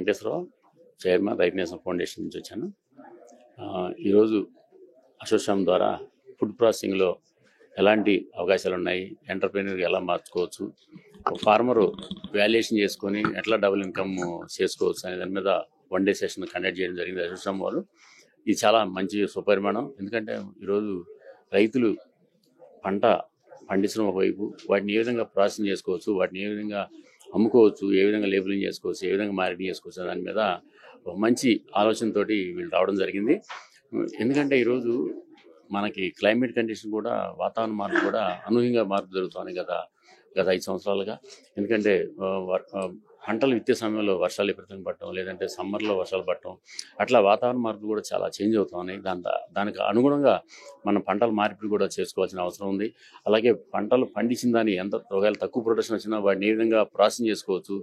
Venkateswararao, chairman రైతు నేస్తం foundation నుంచి వచ్చాను. ఈరోజు అసోసియేషన్ ద్వారా ఫుడ్ ప్రాసెసింగ్లో ఎలాంటి అవకాశాలు ఉన్నాయి, ఎంటర్ప్రెన్యూర్గా ఎలా మార్చుకోవచ్చు, ఒక ఫార్మరు వాల్యుయేషన్ చేసుకొని ఎట్లా డబుల్ ఇన్కమ్ చేసుకోవచ్చు అనే దాని మీద 1 డే సెషన్ కండక్ట్ చేయడం జరిగింది అసోసియేషన్ వాళ్ళు. ఇది చాలా మంచి సుపరిమాణం. ఎందుకంటే ఈరోజు రైతులు పంట పండించడం ఒకవైపు, వాటిని ఏ విధంగా ప్రాసెసింగ్ చేసుకోవచ్చు, వాటిని ఏ విధంగా అమ్ముకోవచ్చు, ఏ విధంగా లేబులింగ్ చేసుకోవచ్చు, ఏ విధంగా మార్కెటింగ్ చేసుకోవచ్చు దాని మీద ఒక మంచి ఆలోచనతోటి వీళ్ళు రావడం జరిగింది. ఎందుకంటే ఈరోజు మనకి క్లైమేట్ కండిషన్ కూడా, వాతావరణ మార్పు కూడా అనూహ్యంగా మార్పు జరుగుతుంది గత 5 సంవత్సరాలుగా. ఎందుకంటే పంటలు విత్తే సమయంలో వర్షాలు విపరీతంగా పడటం, లేదంటే సమ్మర్లో వర్షాలు పడటం, అట్లా వాతావరణ మార్పులు కూడా చాలా చేంజ్ అవుతున్నాయి. దానికి అనుగుణంగా మనం పంటల మార్పిడి కూడా చేసుకోవాల్సిన అవసరం ఉంది. అలాగే పంటలు పండించిన దాన్ని ఒకవేళ తక్కువ ప్రొడక్షన్ వచ్చినా వాటిని ఏ విధంగా ప్రాసెసింగ్ చేసుకోవచ్చు.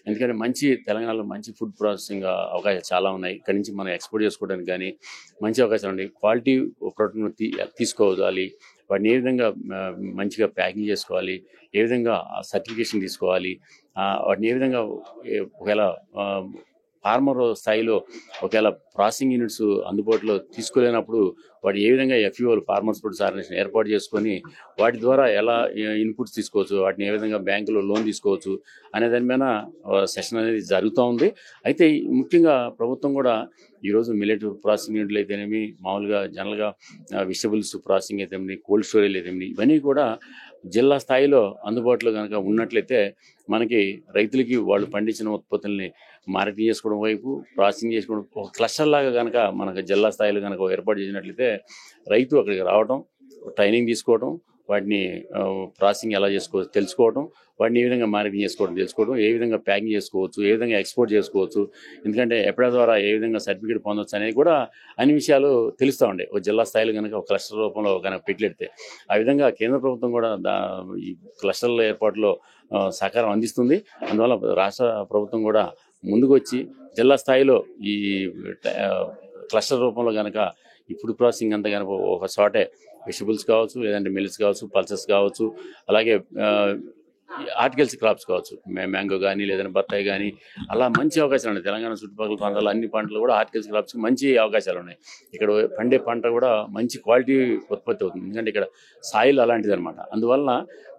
ఎందుకంటే తెలంగాణలో మంచి ఫుడ్ ప్రాసెసింగ్ అవకాశాలు చాలా ఉన్నాయి. ఇక్కడి నుంచి మనం ఎక్స్పోర్ట్ చేసుకోవడానికి కానీ మంచి అవకాశాలు ఉన్నాయి. క్వాలిటీ ప్రొడక్ట్ని తీసుకోవాలి, వాటిని ఏ విధంగా మంచిగా ప్యాకింగ్ చేసుకోవాలి, ఏ విధంగా సర్టిఫికేషన్ తీసుకోవాలి, వాటిని ఏ విధంగా ఒకవేళ ఫార్మర్ స్థాయిలో ఒకవేళ ప్రాసెసింగ్ యూనిట్స్ అందుబాటులో తీసుకోలేనప్పుడు వాటి ఏ విధంగా ఎఫ్ఈఓలు ఫార్మర్స్ ప్రొడ్యూస్ ఆర్గనైజేషన్ ఏర్పాటు చేసుకొని వాటి ద్వారా ఎలా ఇన్పుట్స్ తీసుకోవచ్చు, వాటిని ఏ విధంగా బ్యాంకులో లోన్ తీసుకోవచ్చు అనే దాని మీద సెషన్ అనేది జరుగుతూ ఉంది. అయితే ముఖ్యంగా ప్రభుత్వం కూడా ఈరోజు మిల్లెట్ ప్రాసెసింగ్ యూనిట్లు అయితేనేమి, మామూలుగా జనరల్గా వెజిటబుల్స్ ప్రాసెసింగ్ అయితేనేమి, కోల్డ్ స్టోరేజ్ అయితేనేమి, ఇవన్నీ కూడా జిల్లా స్థాయిలో అందుబాటులో కనుక ఉన్నట్లయితే మనకి రైతులకి వాళ్ళు పండించిన ఉత్పత్తుల్ని మార్కెటింగ్ చేసుకోవడం వైపు, ప్రాసెసింగ్ చేసుకోవడం ఒక క్లస్టర్ లాగా కనుక మనకు జిల్లా స్థాయిలో కనుక ఏర్పాటు చేసినట్లయితే రైతు అక్కడికి రావడం, ట్రైనింగ్ తీసుకోవడం, వాటిని ప్రాసెసింగ్ ఎలా చేసుకోవచ్చు తెలుసుకోవడం, వాటిని ఏ విధంగా మార్కెటింగ్ తెలుసుకోవడం, ఏ విధంగా ప్యాకింగ్ చేసుకోవచ్చు, ఏ విధంగా ఎక్స్పోర్ట్ చేసుకోవచ్చు, ఎందుకంటే ఎప్పటి ద్వారా ఏ విధంగా సర్టిఫికేట్ పొందవచ్చు అనేది కూడా అన్ని విషయాలు తెలుస్తూ ఉండే ఒక జిల్లా స్థాయిలో కనుక ఒక క్లస్టర్ రూపంలో కనుక పెట్టితే. ఆ విధంగా కేంద్ర ప్రభుత్వం కూడా ఈ క్లస్టర్ల ఏర్పాటులో సహకారం అందిస్తుంది. అందువల్ల రాష్ట్ర ప్రభుత్వం కూడా ముందుకు వచ్చి జిల్లా స్థాయిలో ఈ క్లస్టర్ రూపంలో కనుక ఈ ఫుడ్ ప్రాసెసింగ్ అంతా కనుక ఒక చోటే వెజిటబుల్స్ కావచ్చు, లేదంటే మిల్లెట్స్ కావచ్చు, పల్సెస్ కావచ్చు, అలాగే హార్టికల్చర్ క్రాప్స్ కావచ్చు, మ్యాంగో కానీ లేదంటే బత్తాయి కానీ, అలా మంచి అవకాశాలు ఉన్నాయి. తెలంగాణ చుట్టుపక్కల ప్రాంతాల్లో అన్ని పంటలు కూడా హార్టికల్చర్ క్రాప్స్కి మంచి అవకాశాలు ఉన్నాయి. ఇక్కడ పండే పంట కూడా మంచి క్వాలిటీ ఉత్పత్తి అవుతుంది. ఎందుకంటే ఇక్కడ సాయిల్ అలాంటిది అనమాట. అందువలన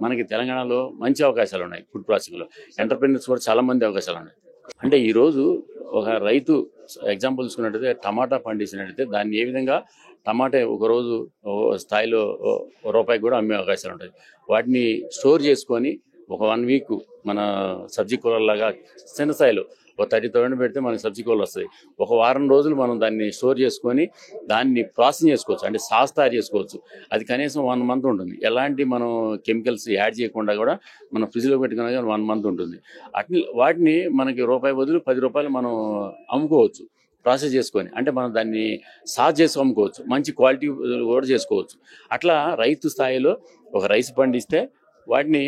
మనకి తెలంగాణలో మంచి అవకాశాలు ఉన్నాయి. ఫుడ్ ప్రాసెసింగ్లో ఎంటర్ప్రెన్యూర్స్ కూడా చాలామంది అవకాశాలు ఉన్నాయి. అంటే ఈరోజు ఒక రైతు ఎగ్జాంపుల్ తీసుకున్నట్టయితే టమాటా పండించినట్టయితే దాన్ని ఏ విధంగా టమాటా ఒకరోజు స్థాయిలో రూపాయికి కూడా అమ్మే అవకాశాలు ఉంటాయి. వాటిని స్టోర్ చేసుకొని ఒక 1 వీక్ మన సబ్జీ కూరలాగా చిన్న స్థాయిలో ఒక 30,000 పెడితే మనకి సబ్జీ కూరలు వస్తాయి. ఒక వారం రోజులు మనం దాన్ని స్టోర్ చేసుకొని దాన్ని ప్రాసెసింగ్ చేసుకోవచ్చు, అంటే సాస్ తయారు చేసుకోవచ్చు. అది కనీసం 1 మంత్ ఉంటుంది. ఎలాంటి మనం కెమికల్స్ యాడ్ చేయకుండా కూడా మనం ఫ్రిడ్జ్లో పెట్టుకున్నా 1 మంత్ ఉంటుంది. వాటిని మనకి రూపాయి బదులు 10 రూపాయలు మనం అమ్ముకోవచ్చు ప్రాసెస్ చేసుకొని. అంటే మనం దాన్ని సాస్ చేసి అమ్ముకోవచ్చు, మంచి క్వాలిటీ కూడా చేసుకోవచ్చు. అట్లా రైతు స్థాయిలో ఒక రైస్ పండిస్తే వాటిని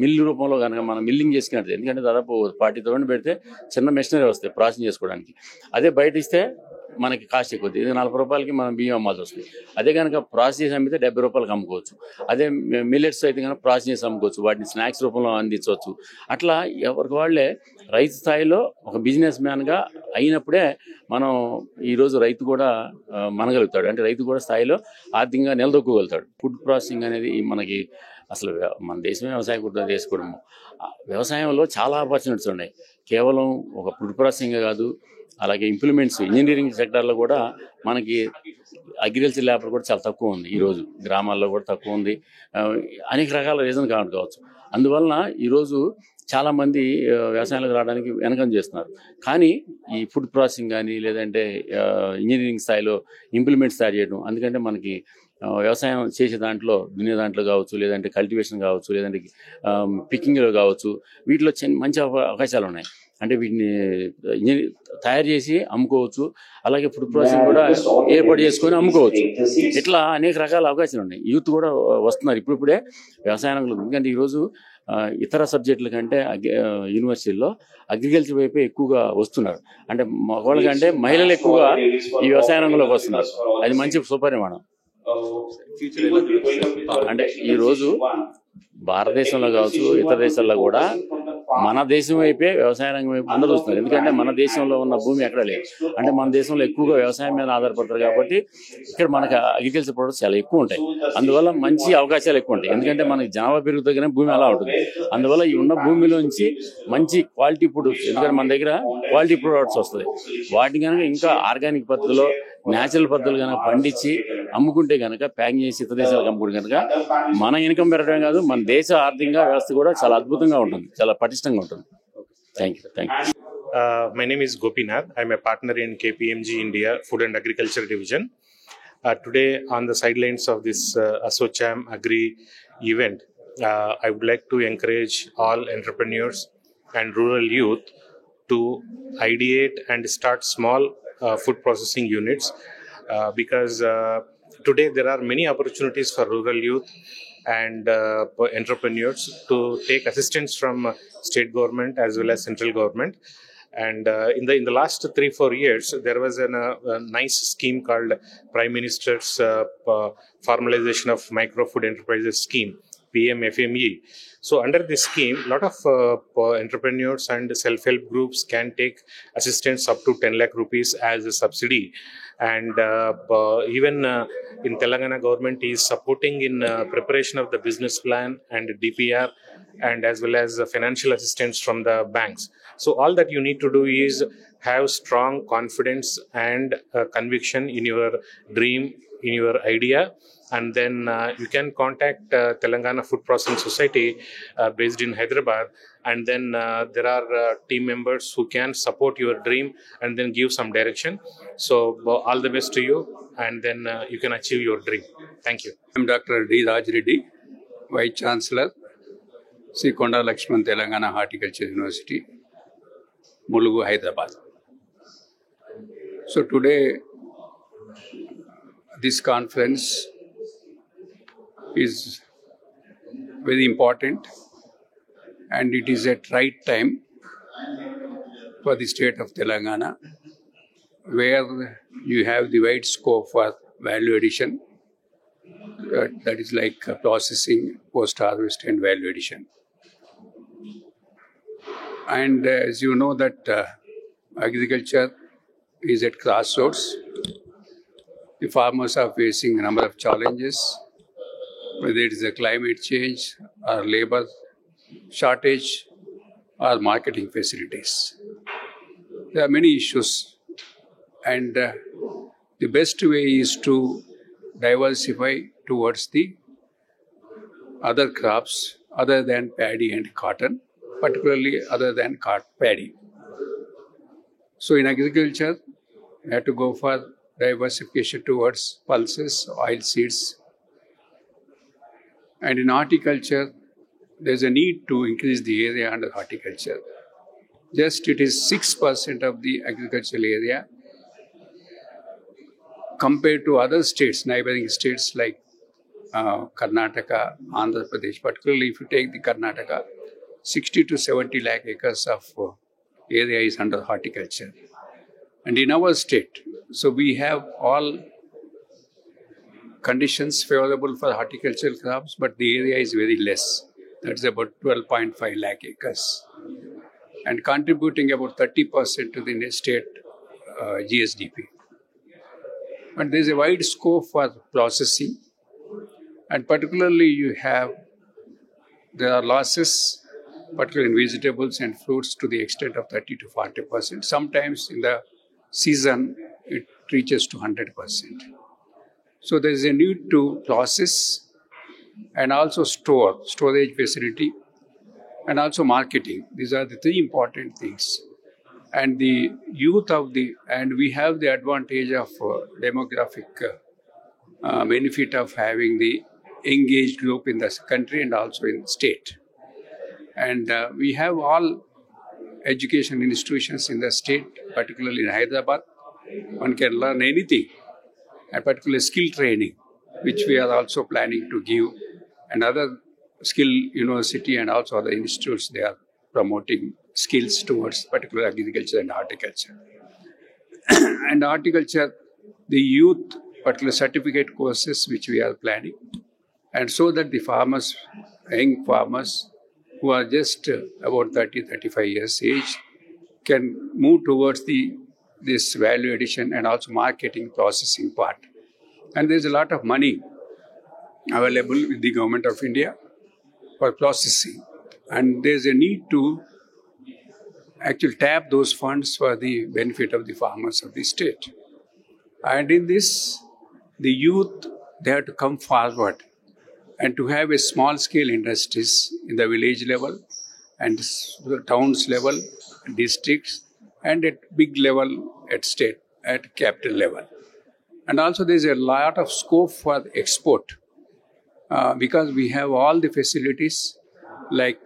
మిల్లు రూపంలో కనుక మనం మిల్లింగ్ చేసుకున్నట్టు, ఎందుకంటే దాదాపు 40,000 పెడితే చిన్న మెషినరీ వస్తాయి ప్రాసెసింగ్ చేసుకోవడానికి. అదే బయట ఇస్తే మనకి కాస్ట్ ఎక్కువ, ఇది 40 రూపాయలకి మనం బియ్యం అమ్మాల్సి వస్తుంది. అదే కనుక ప్రాసెస్ చేసి అమ్మితే 70 రూపాయలకి అమ్ముకోవచ్చు. అదే మిల్లెట్స్ అయితే కనుక ప్రాసెస్ చేసి అమ్ముకోవచ్చు, వాటిని స్నాక్స్ రూపంలో అందించవచ్చు. అట్లా ఎవరికి వాళ్ళే రైతు స్థాయిలో ఒక బిజినెస్ మ్యాన్గా అయినప్పుడే మనం ఈరోజు రైతు కూడా మనగలుగుతాడు, అంటే రైతు కూడా స్థాయిలో ఆర్థికంగా నిలదొక్కగలుగుతాడు. ఫుడ్ ప్రాసెసింగ్ అనేది మనకి అసలు మన దేశమే వ్యవసాయ దేశ కుటుంబం. వ్యవసాయంలో చాలా ఆపర్చునిటీస్ ఉన్నాయి. కేవలం ఒక ఫుడ్ ప్రాసెసింగ్ కాదు, అలాగే ఇంప్లిమెంట్స్ ఇంజనీరింగ్ సెక్టార్లో కూడా మనకి అగ్రికల్చర్ ల్యాబ్ కూడా చాలా తక్కువ ఉంది. ఈరోజు గ్రామాల్లో కూడా తక్కువ ఉంది. అనేక రకాల రీజన్ కావచ్చు. అందువలన ఈరోజు చాలామంది వ్యవసాయంలోకి రావడానికి వెనకం చేస్తున్నారు. కానీ ఈ ఫుడ్ ప్రాసెసింగ్ కానీ లేదంటే ఇంజనీరింగ్ స్థాయిలో ఇంప్లిమెంట్స్ తయారు చేయడం, అందుకంటే మనకి వ్యవసాయం చేసే దాంట్లో దున్నే దాంట్లో కావచ్చు, లేదంటే కల్టివేషన్ కావచ్చు, లేదంటే పికింగ్లో కావచ్చు, వీటిలో మంచి అవకాశాలు ఉన్నాయి. అంటే వీటిని తయారు చేసి అమ్ముకోవచ్చు, అలాగే ఫుడ్ ప్రాసెసింగ్ కూడా ఏర్పాటు చేసుకొని అమ్ముకోవచ్చు. ఇట్లా అనేక రకాల అవకాశాలు ఉన్నాయి. యూత్ కూడా వస్తున్నారు ఇప్పుడిప్పుడే వ్యవసాయంలో. ఎందుకంటే ఈరోజు ఇతర సబ్జెక్టుల కంటే యూనివర్సిటీల్లో అగ్రికల్చర్ వైపే ఎక్కువగా వస్తున్నారు. అంటే మగవాళ్ళ కంటే మహిళలు ఎక్కువగా ఈ వ్యవసాయ రంగంలోకి వస్తున్నారు. అది మంచి సుపరిమాణం. అంటే ఈరోజు భారతదేశంలో కావచ్చు, ఇతర దేశాల్లో కూడా మన దేశం వైపే వ్యవసాయ రంగం వైపు అందరూ చూస్తున్నారు. ఎందుకంటే మన దేశంలో ఉన్న భూమి ఎక్కడ లేదు. అంటే మన దేశంలో ఎక్కువగా వ్యవసాయం మీద ఆధారపడతారు కాబట్టి ఇక్కడ మనకు అగ్రికల్చర్ ప్రొడక్ట్స్ చాలా ఎక్కువ ఉంటాయి. అందువల్ల మంచి అవకాశాలు ఎక్కువ ఉంటాయి. ఎందుకంటే మనకి జనాభా పెరుగుతూనే భూమి అలా ఉంటుంది. అందువల్ల ఈ ఉన్న భూమిలోంచి మంచి క్వాలిటీ ప్రొడక్ట్స్, ఎందుకంటే మన దగ్గర క్వాలిటీ ప్రొడక్ట్స్ వస్తుంది. వాటిని కనుక ఇంకా ఆర్గానిక్ పద్ధతిలో న్యాచురల్ పద్ధతులు కనుక పండించి అమ్ముకుంటే కనుక, ప్యాకింగ్ చేసి ఇతర దేశాలకు అమ్ముకుంటే కనుక మన ఇన్కమ్ పెరగడం కాదు, మన దేశ ఆర్థిక వ్యవస్థ కూడా చాలా అద్భుతంగా ఉంటుంది, చాలా పటిష్టంగా ఉంటుంది. Thank you. My name is Gopinath. I'm a partner in KPMG India Food and Agriculture Division. Today, on the sidelines of this ASSOCHAM Agri event, I would like to encourage all entrepreneurs and rural youth to ideate and start small food processing units because today there are many opportunities for rural youth and entrepreneurs to take assistance from state government as well as central government. And in the last 3-4 years, there was a nice scheme called Prime Minister's Formalization of Micro Food Enterprises Scheme, PMFME. So under this scheme, a lot of entrepreneurs and self-help groups can take assistance up to 10 lakh rupees as a subsidy. And even in Telangana, government is supporting in preparation of the business plan and DPR, and as well as financial assistance from the banks. So all that you need to do is have strong confidence and conviction in your dream, in your idea, and then you can contact Telangana Food Processing Society based in Hyderabad, and then there are team members who can support your dream and then give some direction. So all the best to you, and then you can achieve your dream. Thank you. I'm Dr. D. Raj Reddy, Vice Chancellor, Sri Konda Lakshman Telangana Horticulture University, Mulugu, Hyderabad. So today, this conference is very important, and it is at right time for the state of Telangana, where you have the wide scope for value addition, that is like processing, post-harvest and value addition. And as you know that agriculture is at crossroads. The farmers are facing a number of challenges, whether it is a climate change or labor shortage or marketing facilities. There are many issues, and the best way is to diversify towards the other crops other than paddy and cotton, particularly other than paddy. So in agriculture, you have to go for diversification towards pulses, oil seeds. And in horticulture, there's a need to increase the area under horticulture. Just it is 6% of the agricultural area compared to other states, neighboring states like Karnataka, Andhra Pradesh. Particularly if you take the Karnataka, 60 to 70 lakh acres of area is under horticulture. And in our state, so we have all conditions favorable for horticultural crops, but the area is very less. That's about 12.5 lakh acres. And contributing about 30% to the state GSDP. But there's a wide scope for processing, and particularly there are losses, particularly in vegetables and fruits, to the extent of 30 to 40%. Sometimes in the season, it reaches to 100%. So there is a need to process and also storage facility, and also marketing. These are the three important things. And the youth and we have the advantage of demographic benefit of having the engaged group in the country and also in the state. And we have all education institutions in the state, particularly in Hyderabad. One can learn anything, and particularly skill training, which we are also planning to give. Another skill university and also other institutes, they are promoting skills towards particular agriculture and horticulture. And horticulture, the youth, particular certificate courses which we are planning, and so that the farmers, young farmers who are just about 35 years age can move towards this value addition and also marketing processing part. And there's a lot of money available with the government of India for processing. And there's a need to actually tap those funds for the benefit of the farmers of the state. And in this, the youth, they have to come forward and to have a small scale industries in the village level and the towns level, districts, and at big level at state, at capital level. And also there's a lot of scope for export because we have all the facilities, like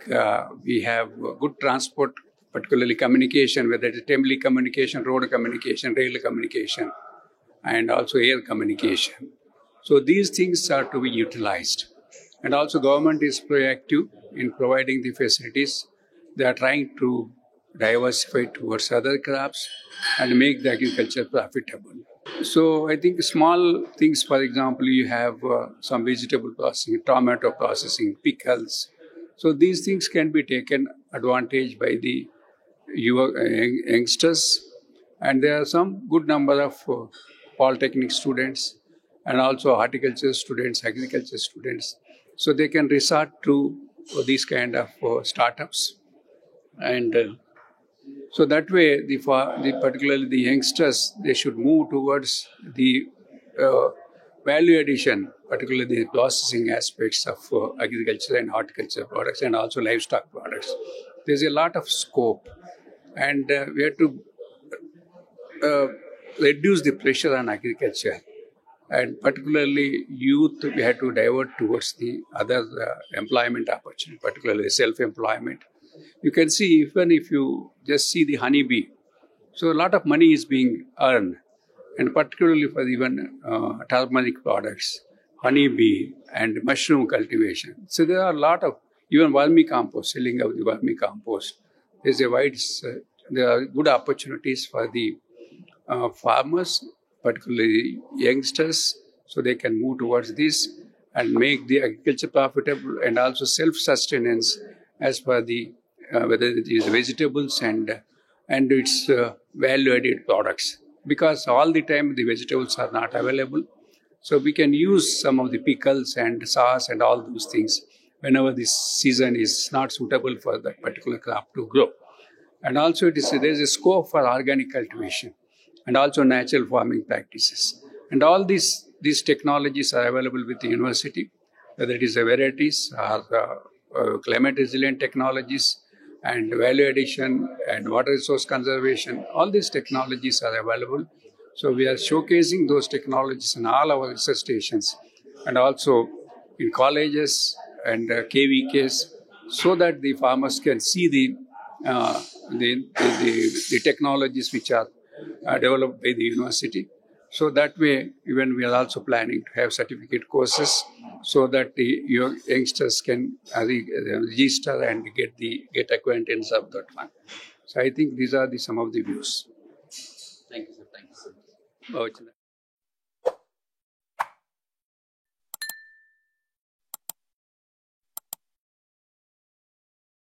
we have good transport, particularly communication, whether it's telecommunication, road communication, rail communication, and also air communication. So these things are to be utilized. And also government is proactive in providing the facilities. They are trying to diversify towards other crops and make the agriculture profitable. So I think small things, for example, you have some vegetable processing, tomato processing, pickles. So these things can be taken advantage by the youngsters. And there are some good number of polytechnic students and also horticulture students, agriculture students. So they can resort to these kind of startups. And so that way, particularly the youngsters, they should move towards the value addition, particularly the processing aspects of agriculture and horticulture products and also livestock products. There's a lot of scope, and we have to reduce the pressure on agriculture. And particularly youth, we have to divert towards the other employment opportunity, particularly self-employment. You can see, even if you just see the honeybee, so a lot of money is being earned, and particularly for even turmeric products, honeybee and mushroom cultivation. So there are a lot of, even vermicompost, selling of the vermicompost. There are good opportunities for the farmers, particularly youngsters, so they can move towards this and make the agriculture profitable and also self-sustenance as per the whether it is vegetables and its value-added products. Because all the time the vegetables are not available, so we can use some of the pickles and sauce and all those things whenever this season is not suitable for that particular crop to grow. And also there is a scope for organic cultivation and also natural farming practices. And all these technologies are available with the university, whether it is varieties or climate resilient technologies and value addition and water resource conservation. All these technologies are available. So we are showcasing those technologies in all our research stations and also in colleges and KVKs, so that the farmers can see the technologies which are developed by the university. So that way, even we are also planning to have certificate courses so that the youngsters can register and get acquaintance of that one. So I think these are some of the views. Thank you, sir. Thank you so much.